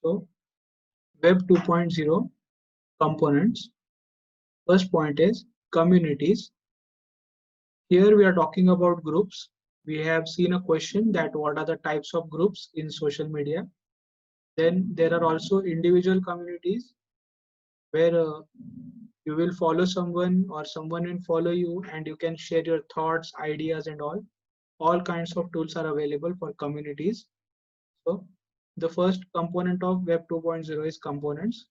So Web 2.0 components. First point is communities. Here we are talking about groups. We have seen a question that what are the types of groups in social media. Then there are also individual communities where you will follow someone or someone will follow you and you can share your thoughts, ideas and all kinds of tools are available for communities. So the first component of Web 2.0 is components,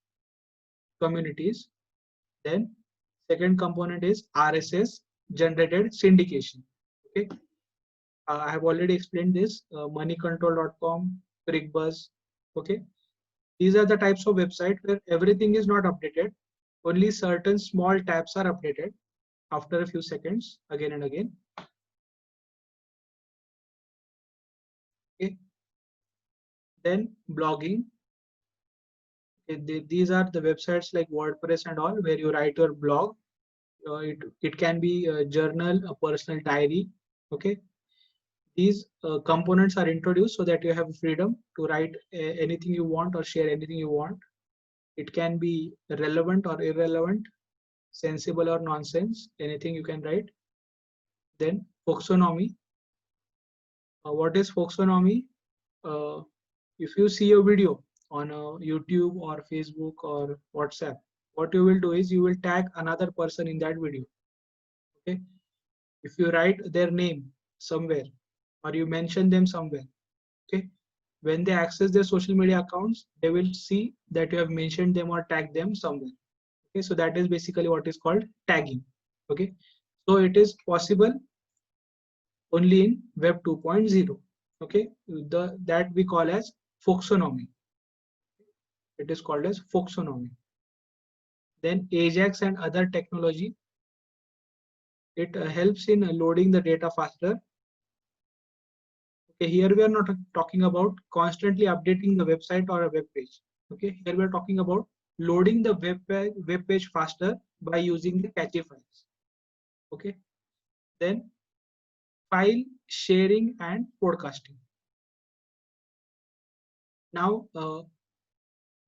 communities. Then second component is RSS generated syndication. Okay, I have already explained this. Moneycontrol.com, ClickBuzz. Okay, these are the types of website where everything is not updated. Only certain small tabs are updated after a few seconds again and again. Okay. Then blogging. These are the websites like WordPress and all where you write your blog. It can be a journal, a personal diary. Okay. These components are introduced so that you have freedom to write anything you want or share anything you want. It can be relevant or irrelevant, sensible or nonsense, anything you can write. Then folksonomy. What is folksonomy? If you see a video on YouTube or Facebook or WhatsApp, what you will do is you will tag another person in that video. Okay. If you write their name somewhere or you mention them somewhere, okay, when they access their social media accounts, they will see that you have mentioned them or tagged them somewhere. Okay, so that is basically what is called tagging. Okay, so it is possible only in Web 2.0. Okay, that we call as folksonomy. It is called as folksonomy. Then Ajax and other technology. It helps in loading the data faster. Okay, here we are not talking about constantly updating the website or a web page. Okay, here we are talking about loading the web page faster by using the cache files. Okay, then file sharing and podcasting. Now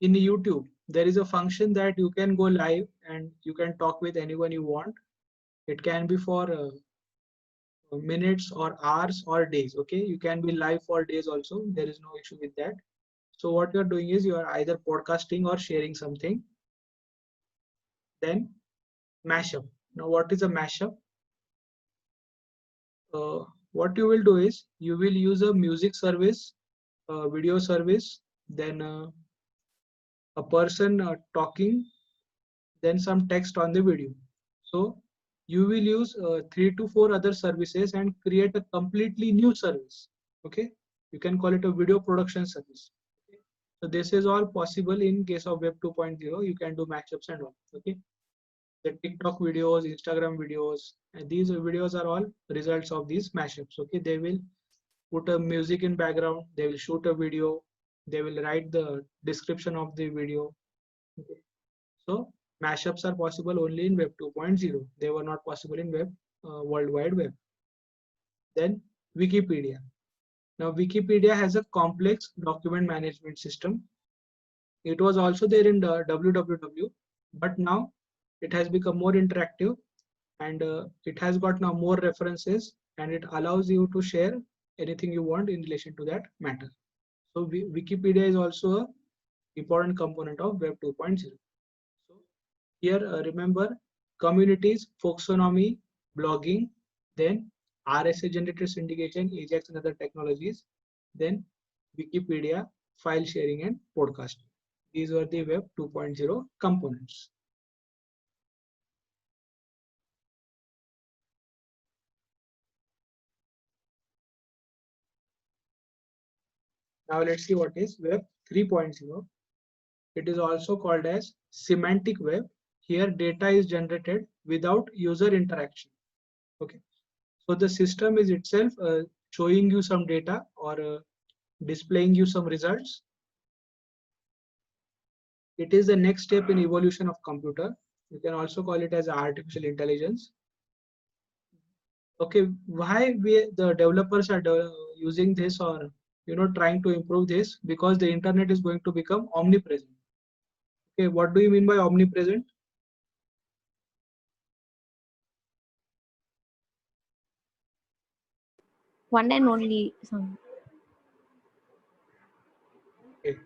in YouTube there is a function that you can go live and you can talk with anyone you want. It can be for minutes or hours or days. Okay, you can be live for days also, there is no issue with that. So what you're doing is you are either podcasting or sharing something. Then mashup. Now what is a mashup? What you will do is you will use a music service, video service, then a person talking, then some text on the video. So you will use 3 to 4 other services and create a completely new service. Okay, you can call it a video production service. Okay? So this is all possible in case of Web 2.0. You can do mashups and all. Okay, the TikTok videos, Instagram videos, and these videos are all results of these mashups. Okay, they will put a music in background, they will shoot a video, they will write the description of the video. Okay. So mashups are possible only in Web 2.0. They were not possible in World Wide Web. Then Wikipedia. Now Wikipedia has a complex document management system. It was also there in the WWW, but now it has become more interactive and it has got now more references and it allows you to share anything you want in relation to that matter. So Wikipedia is also a important component of Web 2.0. So here remember communities, folksonomy, blogging, then RSA generated syndication, Ajax and other technologies, then Wikipedia, file sharing and podcasting. These were the Web 2.0 components. Now let's see what is Web 3.0. It is also called as semantic web. Here data is generated without user interaction. Okay, so the system is itself showing you some data or displaying you some results. It is the next step in evolution of computer. You can also call it as artificial intelligence. Okay, why the developers are using this or trying to improve this because the internet is going to become omnipresent. Okay, what do you mean by omnipresent? One and only song. Okay.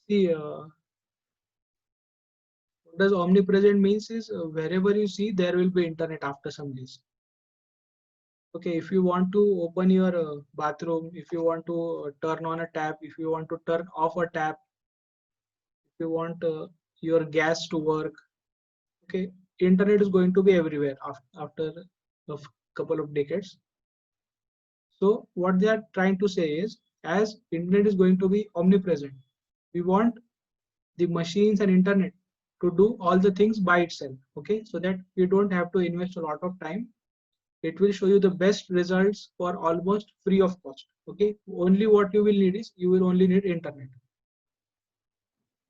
See, what does omnipresent means is wherever you see, there will be internet after some days. Okay, if you want to open your bathroom, if you want to turn on a tap, if you want to turn off a tap, if you want your gas to work, okay, internet is going to be everywhere after a couple of decades. So what they are trying to say is, as internet is going to be omnipresent, we want the machines and internet to do all the things by itself, okay, so that you don't have to invest a lot of time. It will show you the best results for almost free of cost. Okay, only what you will need is you will only need internet.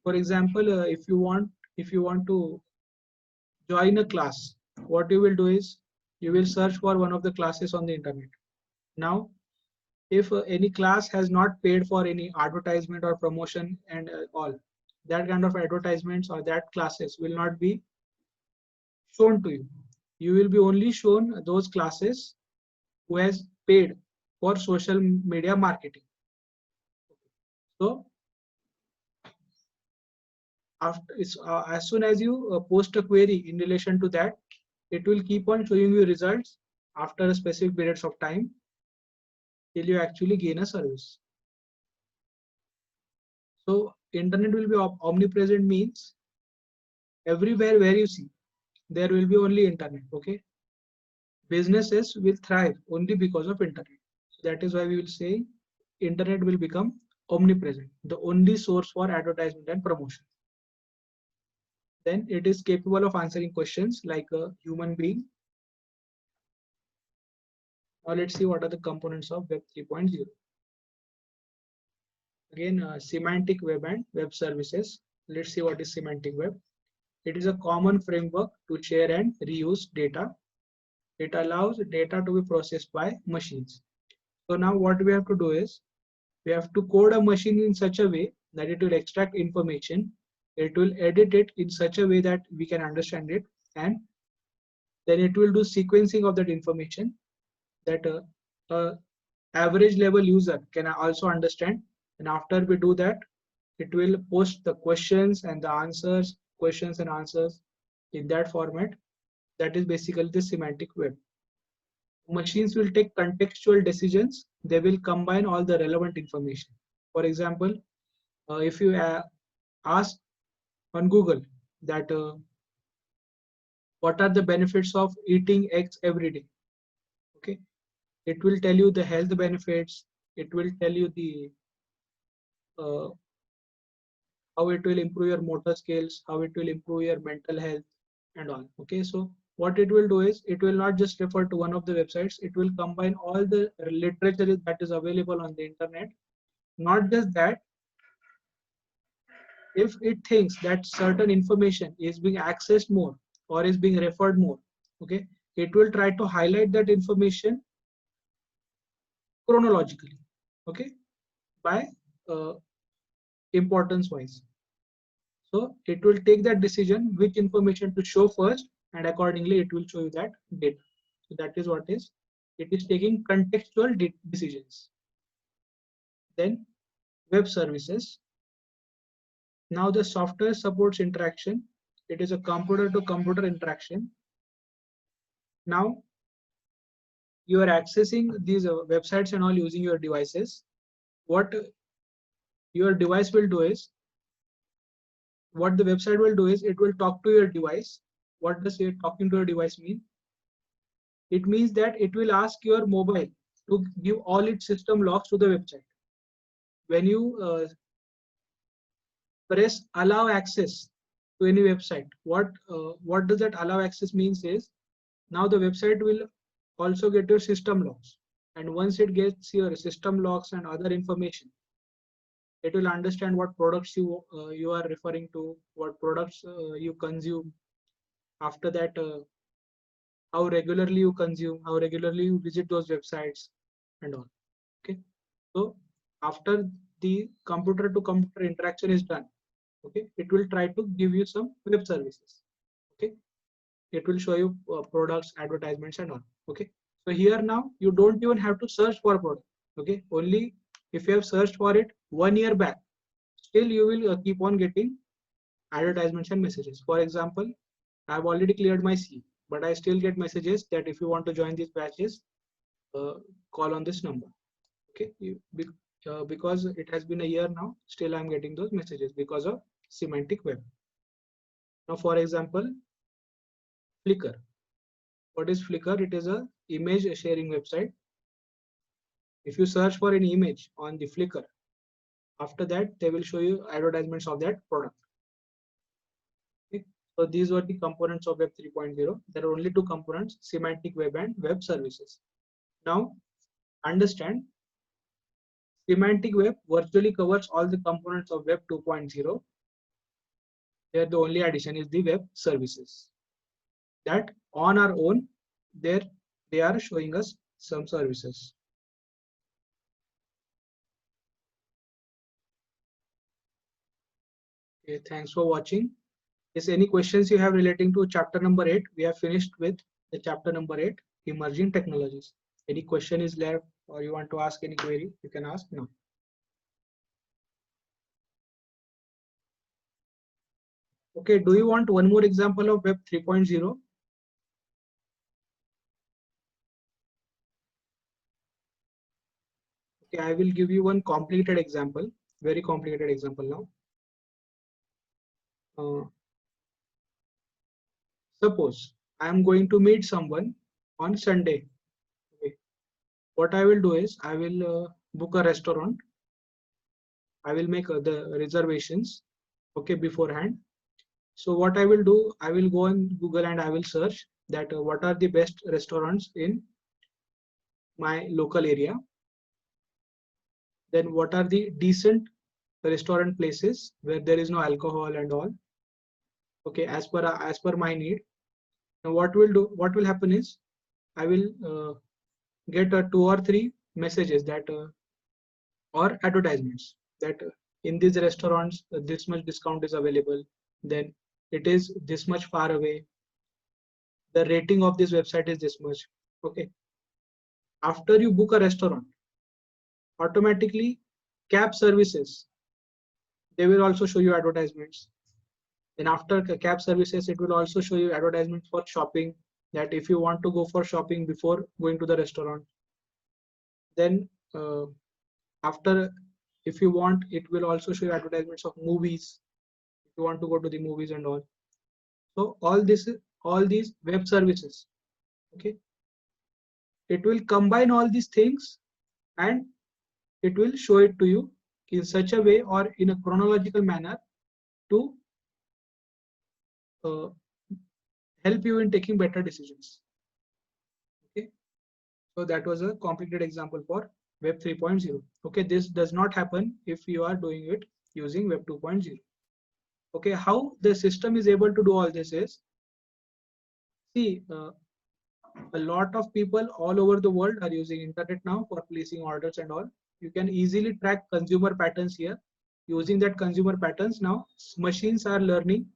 For example, if you want to join a class, what you will do is you will search for one of the classes on the internet. Now, if any class has not paid for any advertisement or promotion and all, that kind of advertisements or that classes will not be shown to you. You will be only shown those classes who has paid for social media marketing. So as soon as you post a query in relation to that, it will keep on showing you results after a specific periods of time till you actually gain a service. So internet will be omnipresent means everywhere where you see, there will be only internet. Okay, businesses will thrive only because of internet. So that is why we will say internet will become omnipresent, the only source for advertisement and promotion. Then it is capable of answering questions like a human being. Now let's see what are the components of Web 3.0. Again, semantic web and web services. Let's see what is semantic web. It is a common framework to share and reuse data. It allows data to be processed by machines. So now what we have to do is we have to code a machine in such a way that it will extract information. It will edit it in such a way that we can understand it, and then it will do sequencing of that information that average level user can also understand. And after we do that, it will post the questions and the answers, questions and answers in that format. That is basically the semantic web. Machines will take contextual decisions. They will combine all the relevant information. For example, if you ask on Google that what are the benefits of eating eggs every day, okay, it will tell you the health benefits. It will tell you the uh, how it will improve your motor skills, how it will improve your mental health and all. Okay, so what it will do is it will not just refer to one of the websites, it will combine all the literature that is available on the internet. Not just that, if it thinks that certain information is being accessed more or is being referred more, okay, it will try to highlight that information chronologically, okay, by importance wise. So it will take that decision which information to show first, and accordingly it will show you that data. So that is what is, it is taking contextual decisions. Then web services. Now the software supports interaction. It is a computer to computer interaction. Now you are accessing these websites and all using your devices. What your device will do is, what the website will do is it will talk to your device. What does it talking to your device mean? It means that it will ask your mobile to give all its system logs to the website. When you press allow access to any website, what does that allow access means is, now the website will also get your system logs, and once it gets your system logs and other information, it will understand what products you are referring to, what products you consume. After that, how regularly you consume, how regularly you visit those websites, and all. Okay, so after the computer to computer interaction is done, okay, it will try to give you some web services. Okay, it will show you products, advertisements and all. Okay, so here now you don't even have to search for a product. Okay, only if you have searched for it 1 year back, still you will keep on getting advertisements and messages. For example, I have already cleared my C, but I still get messages that if you want to join these batches, uh, call on this number. Okay, because it has been a year now, still I'm getting those messages because of semantic web. Now, for example, Flickr. What is Flickr? It is a image sharing website. If you search for an image on the Flickr, after that they will show you advertisements of that product. Okay. So these were the components of Web 3.0. There are only two components: semantic web and web services. Now understand, semantic web virtually covers all the components of Web 2.0. Here the only addition is the web services, that on our own there they are showing us some services. Okay, thanks for watching. Is any questions you have relating to chapter number 8? We have finished with the chapter number 8, emerging technologies. Any question is left or you want to ask any query, you can ask now. Okay, do you want one more example of Web 3.0? Okay, I will give you one complicated example, very complicated example now. Suppose I am going to meet someone on Sunday. Okay. What I will do is I will book a restaurant. I will make the reservations, okay, beforehand. So what I will do, I will go on Google and I will search that what are the best restaurants in my local area. Then what are the decent restaurant places where there is no alcohol and all. Okay, as per my need. Now what will happen is I will get 2 or 3 messages that or advertisements that in these restaurants this much discount is available, then it is this much far away, the rating of this website is this much. Okay, after you book a restaurant, automatically cab services, they will also show you advertisements. Then after cab services, it will also show you advertisements for shopping, that if you want to go for shopping before going to the restaurant. Then after, if you want, it will also show you advertisements of movies if you want to go to the movies and all. So all these web services, okay, it will combine all these things and it will show it to you in such a way or in a chronological manner to uh, help you in taking better decisions. Okay, so that was a complicated example for Web 3.0. Okay, this does not happen if you are doing it using Web 2.0. Okay, how the system is able to do all this is, see, a lot of people all over the world are using internet now for placing orders and all. You can easily track consumer patterns here. Using that consumer patterns, now machines are learning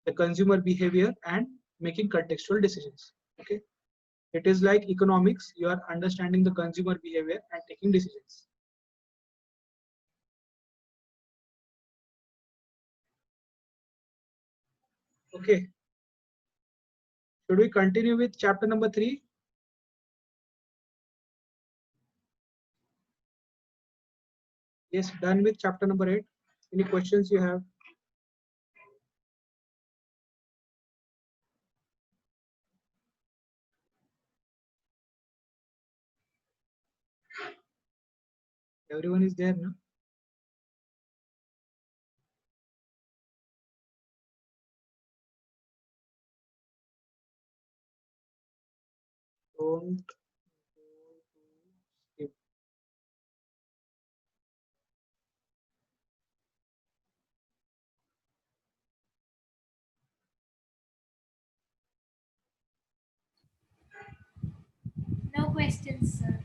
the consumer behavior and making contextual decisions. Okay, it is like economics. You are understanding the consumer behavior and taking decisions. Okay, should we continue with chapter number 3? Yes, done with chapter number 8. Any questions you have? Everyone is there now? Don't skip. No questions, sir.